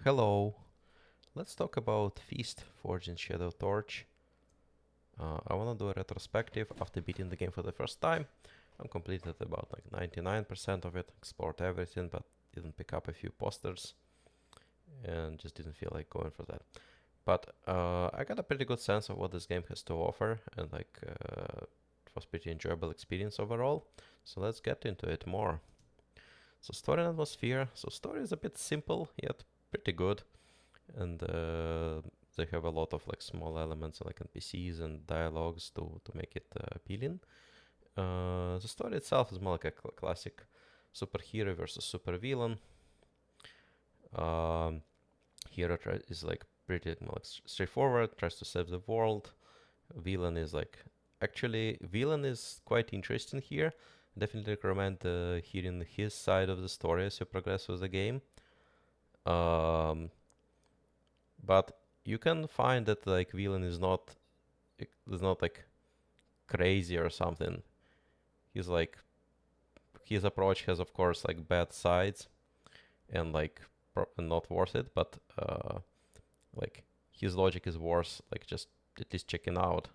Hello, let's talk about F.I.S.T. Forged in Shadow Torch. I wanna do a retrospective after beating the game for the first time. I'm completed about like 99% of it, explored everything, but didn't pick up a few posters and just didn't feel like going for that. But I got a pretty good sense of what this game has to offer, and it was pretty enjoyable experience overall. So let's get into it more. So story and atmosphere. So story is a bit simple yet pretty good, and they have a lot of like small elements like NPCs and dialogues to make it appealing. The story itself is more like a classic superhero versus supervillain. Um, Hero is like pretty like straightforward, tries to save the world. Villain is like actually villain is quite interesting here. Definitely recommend hearing his side of the story as you progress with the game. Um, but you can find that like villain is not like crazy or something. He's like his approach has of course like bad sides and like not worth it, but like his logic is worth like just at least checking out.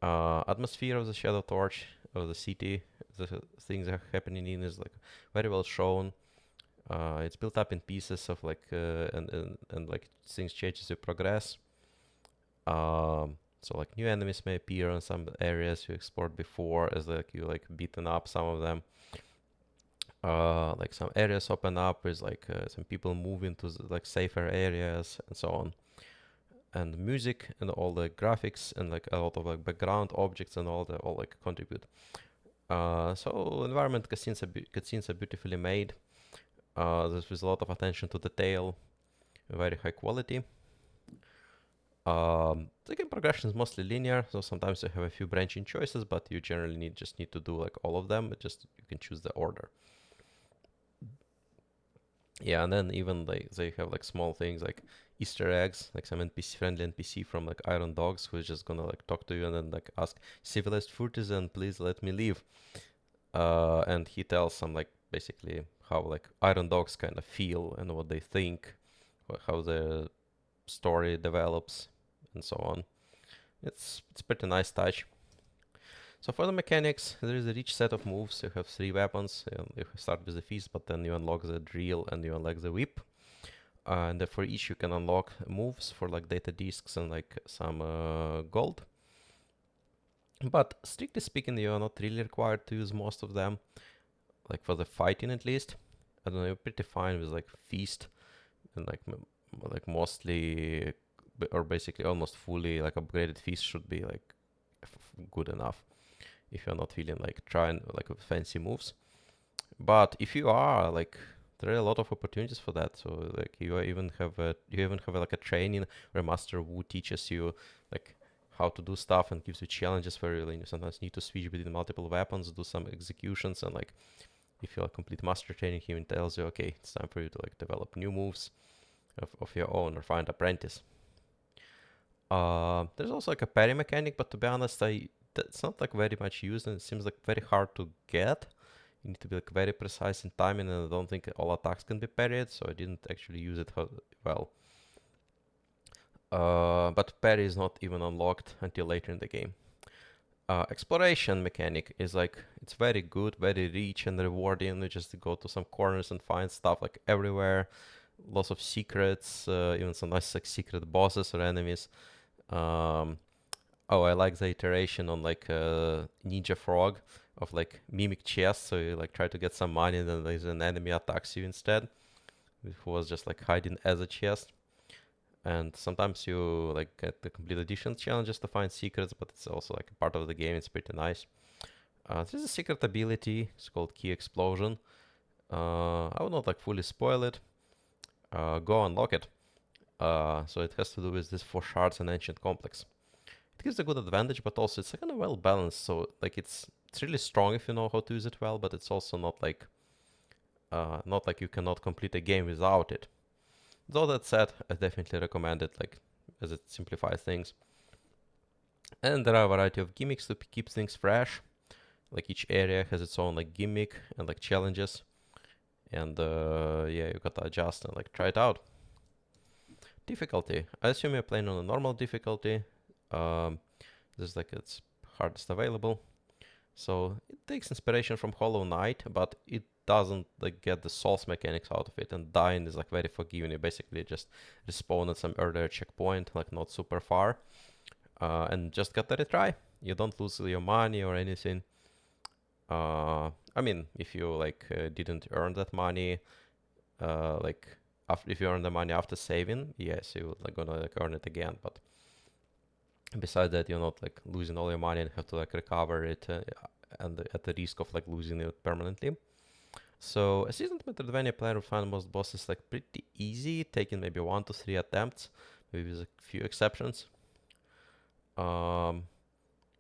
Atmosphere of the Shadow Torch of the city, the things that are happening in is like very well shown. It's built up in pieces of like and like things change as you progress. So like new enemies may appear in some areas you explored before as like you like beaten up some of them. Like some areas open up with like some people move into like safer areas and so on. And music and all the graphics and like a lot of like background objects and all like contribute. So environment cutscenes are beautifully made. There's a lot of attention to detail, very high quality. The game progression is mostly linear, so sometimes you have a few branching choices, but you generally just need to do like all of them. Just you can choose the order. Yeah, and then even like they have like small things like Easter eggs, like some friendly NPC from like Iron Dogs who's just gonna like talk to you and then like ask civilized courtesan, please let me leave. And he tells some like basically how like Iron Dogs kind of feel and what they think, how the story develops, and so on. It's pretty nice touch. So for the mechanics, there is a rich set of moves. You have 3 weapons. You start with the fist, but then you unlock the drill and you unlock the whip. And for each you can unlock moves for like data discs and like some gold. But strictly speaking, you are not really required to use most of them. Like for the fighting at least, I don't know, you're pretty fine with like Feast and like mostly or basically almost fully like upgraded Feast should be like good enough if you're not feeling like trying like with fancy moves. But if you are like there are a lot of opportunities for that. So like you even have like a training where Master Wu teaches you like how to do stuff and gives you challenges where you sometimes need to switch between multiple weapons, do some executions, and like if you complete master training, he even tells you, okay, it's time for you to like develop new moves of your own or find apprentice. There's also like a parry mechanic, but to be honest, it's not like very much used and it seems like very hard to get. You need to be like very precise in timing, and I don't think all attacks can be parried, so I didn't actually use it well. But parry is not even unlocked until later in the game. Exploration mechanic is like it's very good, very rich and rewarding. You just go to some corners and find stuff like everywhere. Lots of secrets, even some nice like secret bosses or enemies. Um, oh, I like the iteration on like Ninja Frog of like mimic chest. So you like try to get some money, and then there's an enemy attacks you instead, who was just like hiding as a chest. And sometimes you like get the complete edition challenges to find secrets, but it's also like a part of the game. It's pretty nice. There's a secret ability. It's called Key Explosion. I would not like fully spoil it. Go unlock it. So it has to do with this 4 shards and ancient complex. It gives a good advantage, but also it's kind of well balanced. So like it's really strong if you know how to use it well, but it's also not like you cannot complete a game without it. Though that said, I definitely recommend it, like as it simplifies things. And there are a variety of gimmicks to keep things fresh. Like each area has its own like gimmick and like challenges. and yeah, you gotta adjust and like try it out. Difficulty. I assume you're playing on a normal difficulty. This is like its hardest available. So it takes inspiration from Hollow Knight, but it doesn't like get the Souls mechanics out of it. And dying is like very forgiving. You basically just respawn at some earlier checkpoint, like not super far, and just gotta retry. You don't lose your money or anything. I mean, if you like didn't earn that money, like after if you earn the money after saving, yes, you like gonna like earn it again. But besides that, you're not like losing all your money and have to like recover it, and at the risk of like losing it permanently. So a seasoned Metroidvania player will find most bosses like pretty easy, taking maybe 1 to 3 attempts, maybe with a few exceptions. Um,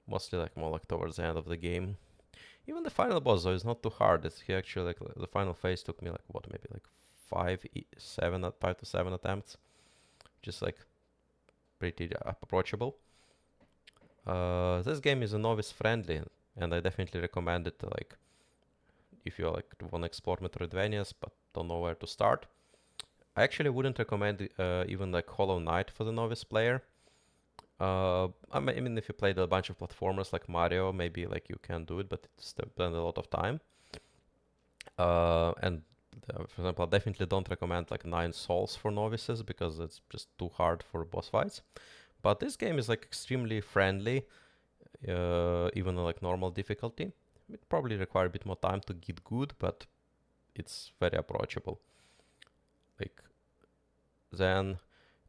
Mostly like more like towards the end of the game. Even the final boss though is not too hard. It's actually like the final phase took me like what, maybe like 5 to 7 attempts, just like pretty approachable. This game is a novice friendly, and I definitely recommend it. Like if you like want to explore Metroidvanias but don't know where to start. I actually wouldn't recommend even like Hollow Knight for the novice player. I mean, if you played a bunch of platformers like Mario, maybe like you can do it, but it's spend a lot of time. And for example, I definitely don't recommend like Nine Souls for novices because it's just too hard for boss fights. But this game is like extremely friendly, even on like normal difficulty. It probably require a bit more time to get good, but it's very approachable. Like then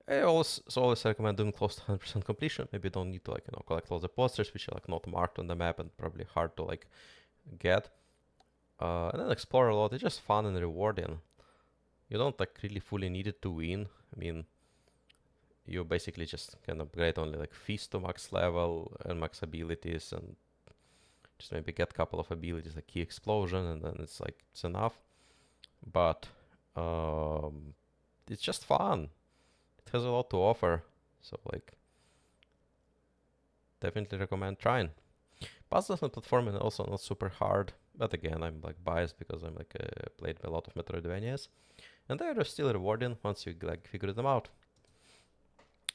I always recommend doing close to 100% completion. Maybe you don't need to like collect all the posters which are like not marked on the map and probably hard to like get. And then explore a lot. It's just fun and rewarding. You don't like really fully need it to win. I mean, you basically just can upgrade only like F.I.S.T to max level and max abilities, and just maybe get a couple of abilities like Key Explosion, and then it's enough. But um, it's just fun. It has a lot to offer. So like, definitely recommend trying. Puzzles and platforming are also not super hard, but again, I'm like biased because I'm like played a lot of Metroidvanias, and they are still rewarding once you like figure them out.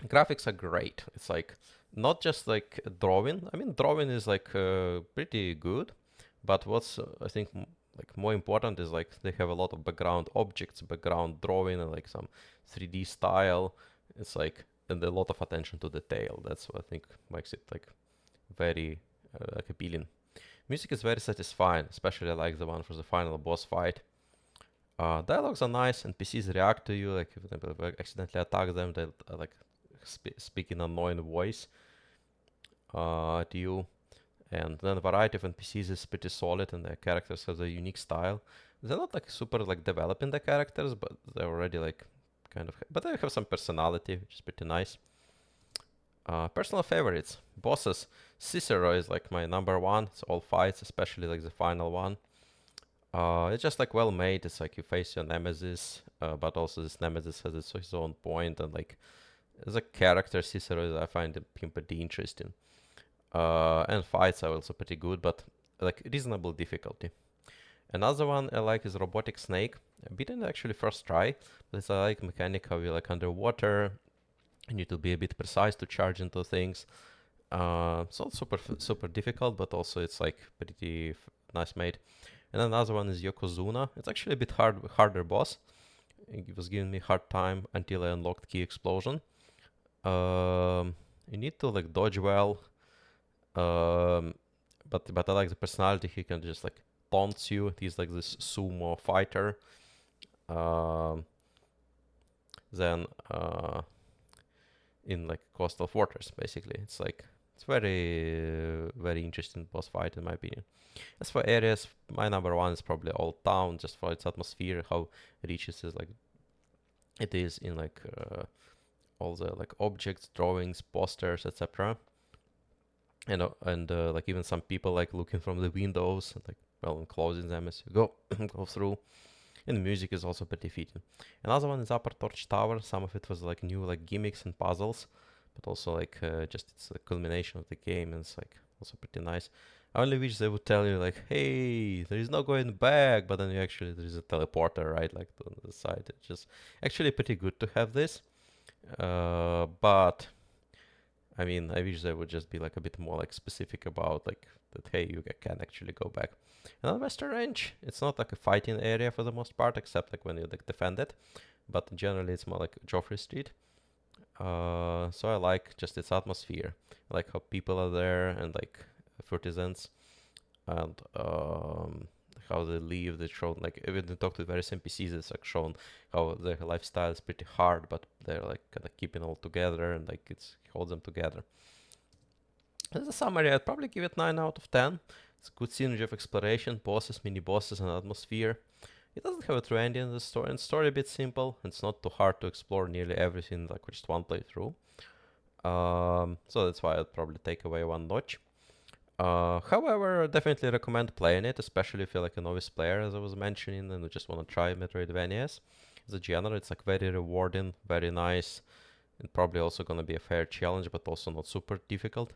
Graphics are great. It's like not just like drawing. I mean, drawing is like pretty good, but what's I think like more important is like they have a lot of background objects, background drawing, and like some 3D style. It's like and a lot of attention to detail. That's what I think makes it like very like appealing. Music is very satisfying, especially like the one for the final boss fight. Dialogues are nice, and PCs react to you. Like if you accidentally attack them, they like speak in annoying voice to you. And then the variety of NPCs is pretty solid, and their characters have a unique style. They're not like super like developing the characters, but they're already like kind of. But they have some personality, which is pretty nice. Personal favorites, bosses. Cicero is like my number one. It's all fights, especially like the final one. It's just like well made. It's like you face your nemesis, but also this nemesis has its own point, and like as a character, Cicero, I find him pretty interesting. And fights are also pretty good, but like reasonable difficulty. Another one I like is Robotic Snake. I beat it actually first try, but it's a like mechanic how you like underwater. You need to be a bit precise to charge into things. It's not super difficult, but also it's like pretty nice made. And another one is Yokozuna. It's actually a bit harder boss. It was giving me hard time until I unlocked Key Explosion. You need to like dodge well, but I like the personality. He can just like taunts you. He's like this sumo fighter. Um, then in like Coastal Fortress, basically, it's very interesting boss fight in my opinion. As for areas, my number one is probably Old Town, just for its atmosphere, how rich it is like it is in like all the like objects, drawings, posters, etc. And like even some people like looking from the windows and like well and closing them as you go go through. And the music is also pretty fitting. Another one is Upper Torch Tower. Some of it was like new like gimmicks and puzzles, but also like just it's the culmination of the game, and it's like also pretty nice. I only wish they would tell you like, hey, there is no going back, but then you actually there is a teleporter, right, like on the side. It's just actually pretty good to have this. But I mean, I wish they would just be like a bit more like specific about like that. Hey, you can actually go back. And on Western Range, it's not like a fighting area for the most part, except like when you like defend it. But generally, it's more like Joffrey Street. So I like just its atmosphere, I like how people are there and like artisans and how they live. They show like even they talk to various NPCs. It's like shown how their lifestyle is pretty hard, but they're like kind of keeping all together and like it's holds them together. As a summary, I'd probably give it 9 out of 10. It's a good synergy of exploration, bosses, mini bosses, and atmosphere. It doesn't have a true ending in the story, and the story a bit simple. It's not too hard to explore nearly everything like with just one playthrough. So that's why I'd probably take away one notch. However, I definitely recommend playing it, especially if you're like a novice player, as I was mentioning, and you just want to try Metroidvanias. As a genre, it's like very rewarding, very nice, and probably also gonna be a fair challenge, but also not super difficult.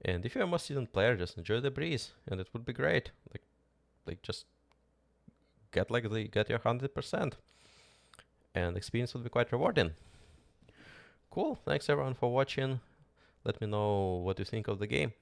And if you're a more seasoned player, just enjoy the breeze, and it would be great. Like just get your 100%, and the experience will be quite rewarding. Cool. Thanks everyone for watching. Let me know what you think of the game.